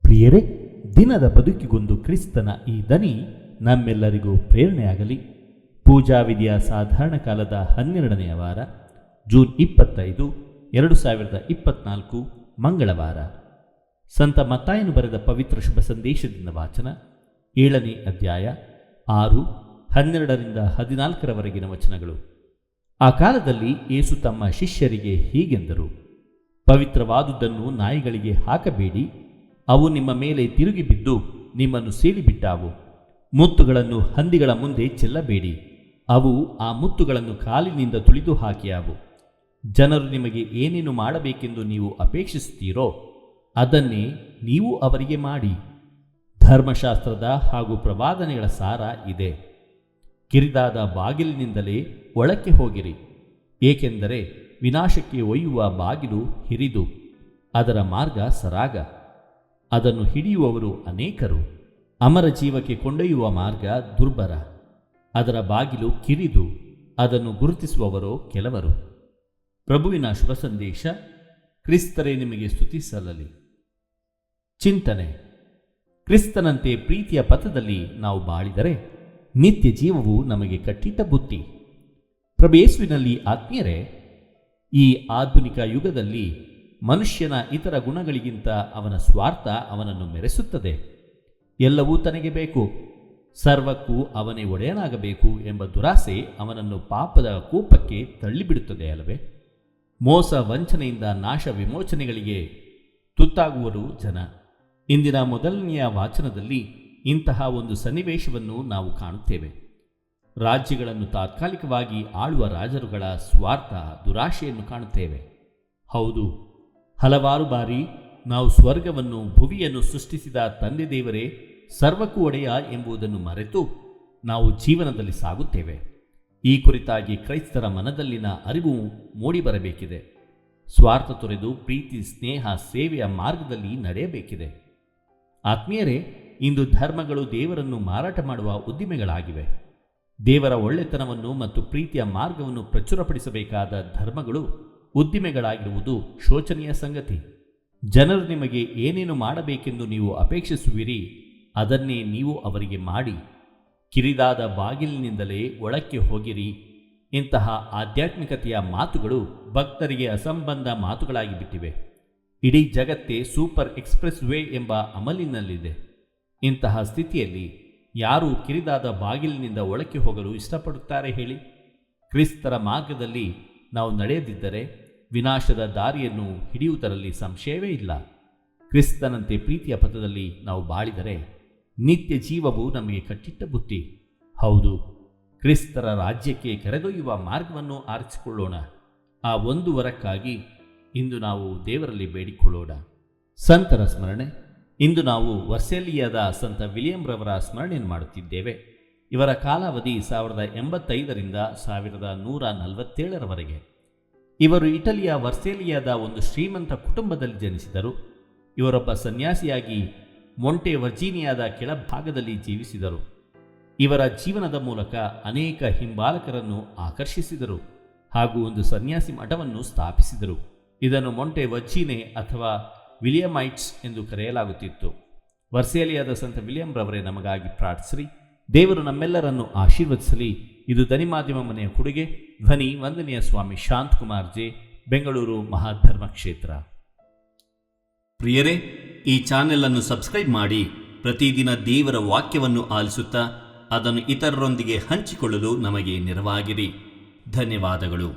ಪ್ರಿಯರೇ, ದಿನದ ಬದುಕಿಗೊಂದು ಕ್ರಿಸ್ತನ ಈ ದನಿ ನಮ್ಮೆಲ್ಲರಿಗೂ ಪ್ರೇರಣೆಯಾಗಲಿ. ಪೂಜಾ ವಿಧಿಯ ಸಾಧಾರಣ ಕಾಲದ 12ನೇ ವಾರ, ಜೂನ್ 25, 2024 ಮಂಗಳವಾರ. ಸಂತ ಮತ್ತಾಯನು ಬರೆದ ಪವಿತ್ರ ಶುಭ ಸಂದೇಶದಿಂದ ವಾಚನ. 7ನೇ ಅಧ್ಯಾಯ 6, 12-14 ವಚನಗಳು. ಆ ಕಾಲದಲ್ಲಿ ಯೇಸು ತಮ್ಮ ಶಿಷ್ಯರಿಗೆ ಹೀಗೆಂದರು: ಪವಿತ್ರವಾದುದನ್ನು ನಾಯಿಗಳಿಗೆ ಹಾಕಬೇಡಿ, ಅವು ನಿಮ್ಮ ಮೇಲೆ ತಿರುಗಿ ಬಿದ್ದು ನಿಮ್ಮನ್ನು ಸೀಳಿಬಿಟ್ಟಾವು. ಮುತ್ತುಗಳನ್ನು ಹಂದಿಗಳ ಮುಂದೆ ಚೆಲ್ಲಬೇಡಿ, ಅವು ಆ ಮುತ್ತುಗಳನ್ನು ಕಾಲಿನಿಂದ ತುಳಿದು ಹಾಕಿಯಾವು. ಜನರು ನಿಮಗೆ ಏನೇನು ಮಾಡಬೇಕೆಂದು ನೀವು ಅಪೇಕ್ಷಿಸುತ್ತೀರೋ ಅದನ್ನೇ ನೀವು ಅವರಿಗೆ ಮಾಡಿ. ಧರ್ಮಶಾಸ್ತ್ರದ ಹಾಗೂ ಪ್ರವಾದನೆಗಳ ಸಾರ ಇದೆ. ಕಿರಿದಾದ ಬಾಗಿಲಿನಿಂದಲೇ ಒಳಕ್ಕೆ ಹೋಗಿರಿ, ಏಕೆಂದರೆ ವಿನಾಶಕ್ಕೆ ಒಯ್ಯುವ ಬಾಗಿಲು ಹಿರಿದು, ಅದರ ಮಾರ್ಗ ಸರಾಗ, ಅದನ್ನು ಹಿಡಿಯುವವರು ಅನೇಕರು. ಅಮರ ಜೀವಕ್ಕೆ ಕೊಂಡೊಯ್ಯುವ ಮಾರ್ಗ ದುರ್ಬರ, ಅದರ ಬಾಗಿಲು ಕಿರಿದು, ಅದನ್ನು ಗುರುತಿಸುವವರು ಕೆಲವರು. ಪ್ರಭುವಿನ ಶುಭ ಸಂದೇಶ. ಕ್ರಿಸ್ತರೇ ನಿಮಗೆ ಸ್ತುತಿ ಸಲ್ಲಲಿ. ಚಿಂತನೆ. ಕ್ರಿಸ್ತನಂತೆ ಪ್ರೀತಿಯ ಪಥದಲ್ಲಿ ನಾವು ಬಾಳಿದರೆ ನಿತ್ಯ ಜೀವವು ನಮಗೆ ಕಟ್ಟಿಟ್ಟ ಬುತ್ತಿ. ಪ್ರಭು ಯೇಸುವಿನಲ್ಲಿ ಆತ್ಮೀಯರೇ, ಈ ಆಧುನಿಕ ಯುಗದಲ್ಲಿ ಮನುಷ್ಯನ ಇತರ ಗುಣಗಳಿಗಿಂತ ಅವನ ಸ್ವಾರ್ಥ ಅವನನ್ನು ಮೆರೆಸುತ್ತದೆ. ಎಲ್ಲವೂ ತನಗೆ ಬೇಕು, ಸರ್ವಕ್ಕೂ ಅವನೇ ಒಡೆಯನಾಗಬೇಕು ಎಂಬ ದುರಾಸೆ ಅವನನ್ನು ಪಾಪದ ಕೂಪಕ್ಕೆ ತಳ್ಳಿಬಿಡುತ್ತದೆ ಅಲ್ಲವೇ? ಮೋಸ ವಂಚನೆಯಿಂದ ನಾಶ ವಿಮೋಚನೆಗಳಿಗೆ ತುತ್ತಾಗುವರು ಜನ. ಇಂದಿನ ಮೊದಲನೆಯ ವಾಚನದಲ್ಲಿ ಇಂತಹ ಒಂದು ಸನ್ನಿವೇಶವನ್ನು ನಾವು ಕಾಣುತ್ತೇವೆ. ರಾಜ್ಯಗಳನ್ನು ತಾತ್ಕಾಲಿಕವಾಗಿ ಆಳುವ ರಾಜರುಗಳ ಸ್ವಾರ್ಥ ದುರಾಶೆಯನ್ನು ಕಾಣುತ್ತೇವೆ. ಹೌದು, ಹಲವಾರು ಬಾರಿ ನಾವು ಸ್ವರ್ಗವನ್ನು ಭುವಿಯನ್ನು ಸೃಷ್ಟಿಸಿದ ತಂದೆ ದೇವರೇ ಸರ್ವಕ್ಕೂ ಒಡೆಯ ಎಂಬುದನ್ನು ಮರೆತು ನಾವು ಜೀವನದಲ್ಲಿ ಸಾಗುತ್ತೇವೆ. ಈ ಕುರಿತಾಗಿ ಕ್ರೈಸ್ತರ ಮನದಲ್ಲಿನ ಅರಿವು ಮೂಡಿಬರಬೇಕಿದೆ. ಸ್ವಾರ್ಥ ತೊರೆದು ಪ್ರೀತಿ, ಸ್ನೇಹ, ಸೇವೆಯ ಮಾರ್ಗದಲ್ಲಿ ನಡೆಯಬೇಕಿದೆ. ಆತ್ಮೀಯರೇ, ಇಂದು ಧರ್ಮಗಳು ದೇವರನ್ನು ಮಾರಾಟ ಮಾಡುವ ಉದ್ದಿಮೆಗಳಾಗಿವೆ. ದೇವರ ಒಳ್ಳೆತನವನ್ನು ಮತ್ತು ಪ್ರೀತಿಯ ಮಾರ್ಗವನ್ನು ಪ್ರಚುರಪಡಿಸಬೇಕಾದ ಧರ್ಮಗಳು ಉದ್ದಿಮೆಗಳಾಗಿರುವುದು ಶೋಚನೀಯ ಸಂಗತಿ. ಜನರು ನಿಮಗೆ ಏನೇನು ಮಾಡಬೇಕೆಂದು ನೀವು ಅಪೇಕ್ಷಿಸುವಿರಿ ಅದನ್ನೇ ನೀವು ಅವರಿಗೆ ಮಾಡಿ. ಕಿರಿದಾದ ಬಾಗಿಲಿನಿಂದಲೇ ಒಳಕ್ಕೆ ಹೋಗಿರಿ. ಇಂತಹ ಆಧ್ಯಾತ್ಮಿಕತೆಯ ಮಾತುಗಳು ಭಕ್ತರಿಗೆ ಅಸಂಬಂಧ ಮಾತುಗಳಾಗಿ ಬಿಟ್ಟಿವೆ. ಇಡೀ ಜಗತ್ತೇ ಸೂಪರ್ ಎಕ್ಸ್ಪ್ರೆಸ್ ವೇ ಎಂಬ ಅಮಲಿನಲ್ಲಿದೆ. ಇಂತಹ ಸ್ಥಿತಿಯಲ್ಲಿ ಯಾರು ಕಿರಿದಾದ ಬಾಗಿಲಿನಿಂದ ಒಳಕ್ಕೆ ಹೋಗಲು ಇಷ್ಟಪಡುತ್ತಾರೆ ಹೇಳಿ? ಕ್ರಿಸ್ತರ ಮಾರ್ಗದಲ್ಲಿ ನಾವು ನಡೆಯದಿದ್ದರೆ ವಿನಾಶದ ದಾರಿಯನ್ನು ಹಿಡಿಯುವುದರಲ್ಲಿ ಸಂಶಯವೇ ಇಲ್ಲ. ಕ್ರಿಸ್ತನಂತೆ ಪ್ರೀತಿಯ ಪಥದಲ್ಲಿ ನಾವು ಬಾಳಿದರೆ ನಿತ್ಯ ಜೀವವು ನಮಗೆ ಕಟ್ಟಿಟ್ಟ ಬುತ್ತಿ. ಹೌದು, ಕ್ರಿಸ್ತರ ರಾಜ್ಯಕ್ಕೆ ಕರೆದೊಯ್ಯುವ ಮಾರ್ಗವನ್ನು ಆರಿಸಿಕೊಳ್ಳೋಣ. ಆ ಒಂದು ವರಕ್ಕಾಗಿ ಇಂದು ನಾವು ದೇವರಲ್ಲಿ ಬೇಡಿಕೊಳ್ಳೋಣ. ಸಂತರ ಸ್ಮರಣೆ. ಇಂದು ನಾವು ವರ್ಸೇಲಿಯಾದ ಸಂತ ವಿಲಿಯಂ ರವರ ಸ್ಮರಣೆಯನ್ನು ಮಾಡುತ್ತಿದ್ದೇವೆ. ಇವರ ಕಾಲಾವಧಿ 1085ರಿಂದ 1147ರವರೆಗೆ. ಇವರು ಇಟಲಿಯ ವರ್ಸೇಲಿಯಾದ ಒಂದು ಶ್ರೀಮಂತ ಕುಟುಂಬದಲ್ಲಿ ಜನಿಸಿದರು. ಇವರೊಬ್ಬ ಸನ್ಯಾಸಿಯಾಗಿ ಮೊಂಟೆ ವರ್ಜೀನಿಯಾದ ಕೆಳಭಾಗದಲ್ಲಿ ಜೀವಿಸಿದರು. ಇವರ ಜೀವನದ ಮೂಲಕ ಅನೇಕ ಹಿಂಬಾಲಕರನ್ನು ಆಕರ್ಷಿಸಿದರು ಹಾಗೂ ಒಂದು ಸನ್ಯಾಸಿ ಮಠವನ್ನು ಸ್ಥಾಪಿಸಿದರು. ಇದನ್ನು ಮೊಂಟೆ ವರ್ಜೀನೆ ಅಥವಾ ವಿಲಿಯಮೈಟ್ಸ್ ಎಂದು ಕರೆಯಲಾಗುತ್ತಿತ್ತು. ವರ್ಸೇಲಿಯಾದ ಸಂತ ವಿಲಿಯಂ ರವರೇ ನಮಗಾಗಿ ಪ್ರಾರ್ಥಿಸಿರಿ. ದೇವರು ನಮ್ಮೆಲ್ಲರನ್ನು ಆಶೀರ್ವದಿಸಲಿ. ಇದು ಧ್ವನಿ ಮಾಧ್ಯಮ ಮನೆಯ ಕೊಡುಗೆ. ಧ್ವನಿ ವಂದನೀಯ ಸ್ವಾಮಿ ಶಾಂತಕುಮಾರ್ ಜೆ, ಬೆಂಗಳೂರು ಮಹಾಧರ್ಮ ಕ್ಷೇತ್ರ. ಪ್ರಿಯರೇ, ಈ ಚಾನೆಲ್ ಅನ್ನು ಸಬ್ಸ್ಕ್ರೈಬ್ ಮಾಡಿ ಪ್ರತಿದಿನ ದೇವರ ವಾಕ್ಯವನ್ನು ಆಲಿಸುತ್ತಾ ಅದನ್ನು ಇತರರೊಂದಿಗೆ ಹಂಚಿಕೊಳ್ಳಲು ನಮಗೆ ನೆರವಾಗಿರಿ. ಧನ್ಯವಾದಗಳು.